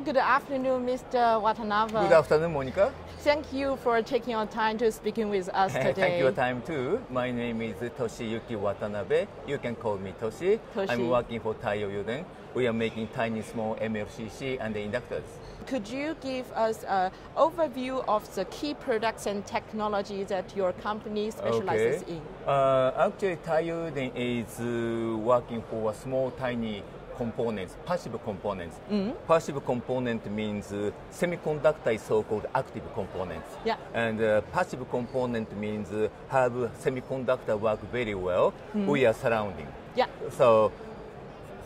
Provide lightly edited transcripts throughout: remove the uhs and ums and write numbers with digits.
Good afternoon, Mr. Watanabe. Good afternoon, Monica. Thank you for taking your time to speaking with us today. Thank you for your time too. My name is Toshiyuki Watanabe. You can call me Toshi. I'm working for TAIYO YUDEN. We are making tiny small MLCC and the inductors. Could you give us an overview of the key products and technologies that your company specializes in? Actually, TAIYO YUDEN is working for small, tiny components, passive components. Passive component means semiconductor is so-called active components. Yeah. And passive component means have semiconductor work very well. We are surrounding. Yeah. So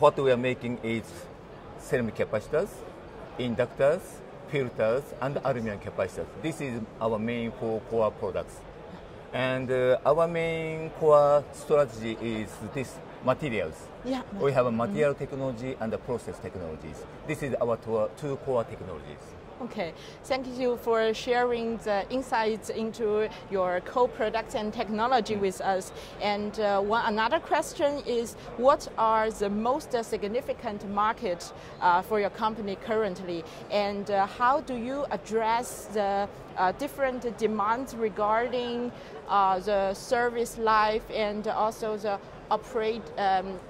what we are making is ceramic capacitors, inductors, filters, and aluminum capacitors. This is our main four core products. And our main core strategy is this materials. Yeah. We have a material technology and a process technologies. This is our two core technologies. Okay, thank you for sharing the insights into your co-products and technology with us. And another question is, what are the most significant markets for your company currently? And how do you address the different demands regarding the service life and also the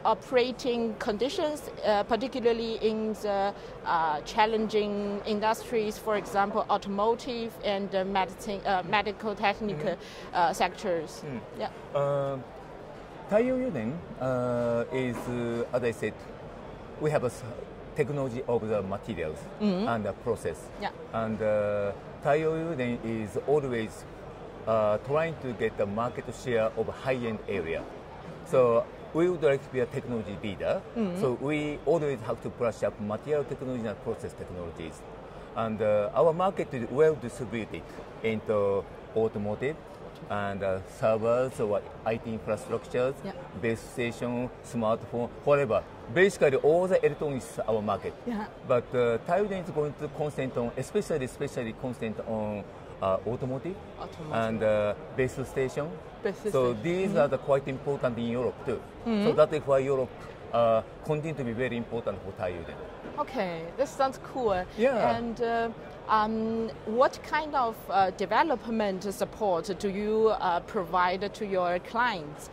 operating conditions, particularly in the challenging industries, for example, automotive and medical technical sectors. Yeah. TAIYO YUDEN is, as I said, we have a technology of the materials and the process. Yeah. And TAIYO YUDEN is always trying to get the market share of high-end area. So we would like to be a technology leader. So we always have to brush up material technology and process technologies. And our market is well distributed into automotive and servers or IT infrastructures, base station, smartphone, whatever. Basically, all the electronics is our market. Yeah. But TAIYO YUDEN is going to concentrate on, especially concentrate on automotive and base station. So these are quite important in Europe too. So that is why Europe continue to be very important for TAIYO YUDEN. Okay, this sounds cool. Yeah. And what kind of development support do you provide to your clients?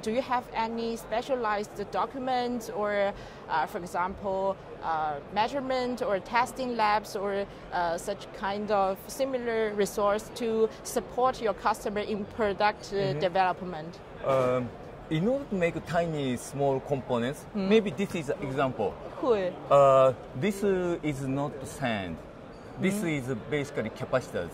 Do you have any specialized documents or, for example, measurement or testing labs or such kind of similar resource to support your customer in product development? In order to make tiny, small components, maybe this is an example. Cool. This is not sand. This is basically capacitors.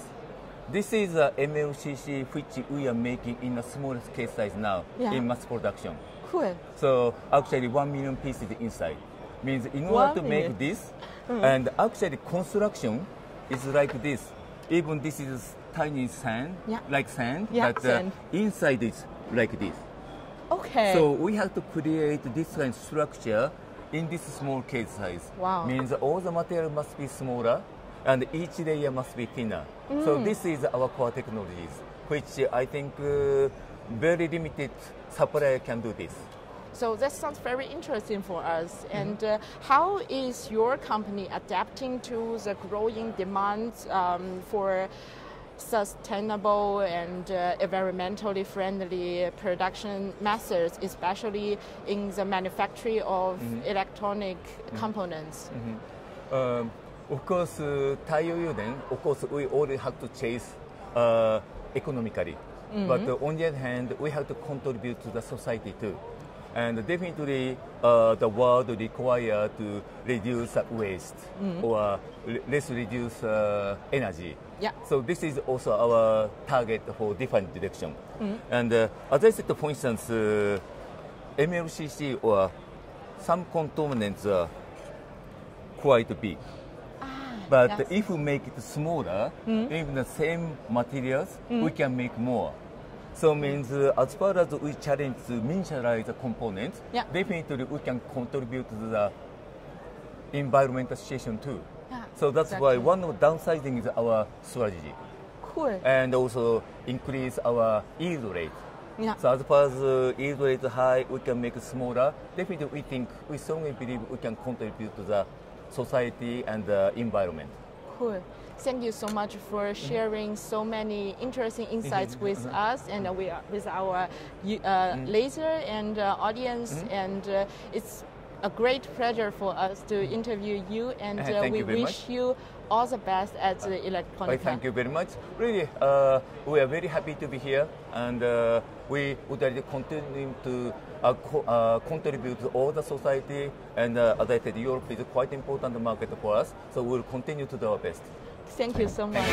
This is a MLCC which we are making in a small scale size now in mass production. Cool. So actually 1 million pieces inside. Means in order to make this, and actually construction is like this. Even this is tiny sand, like sand, but inside is like this. Okay. So we have to create this kind of structure in this small case size. Wow. Means all the material must be smaller and each layer must be thinner. So this is our core technologies, which I think very limited supplier can do this. So that sounds very interesting for us. And how is your company adapting to the growing demands for sustainable and environmentally friendly production methods, especially in the manufacturing of electronic components? Of course, TAIYO YUDEN, of course, we already have to chase economically. But on the other hand, we have to contribute to the society too. And definitely, the world requires to reduce waste or less reduce energy. Yeah. So this is also our target for different direction. And as I said, for instance, MLCC or some components are quite big. But if we make it smaller, even the same materials, we can make more. So means as far as we challenge to miniaturize the components, definitely we can contribute to the environmental situation too. So that's why one of the downsizing is our strategy. Cool. And also increase our yield rate. So as far as yield rate is high, we can make it smaller. Definitely we strongly believe we can contribute to the society and the environment. Cool. Thank you so much for sharing so many interesting insights with us and with our laser and audience. And it's a great pleasure for us to interview you. And we wish you all the best at the Electronica. Thank you very much. Really, we are very happy to be here, and we would like to continue to contribute to all the society. And as I said, Europe is a quite important market for us, so we'll continue to do our best. Thank you so much.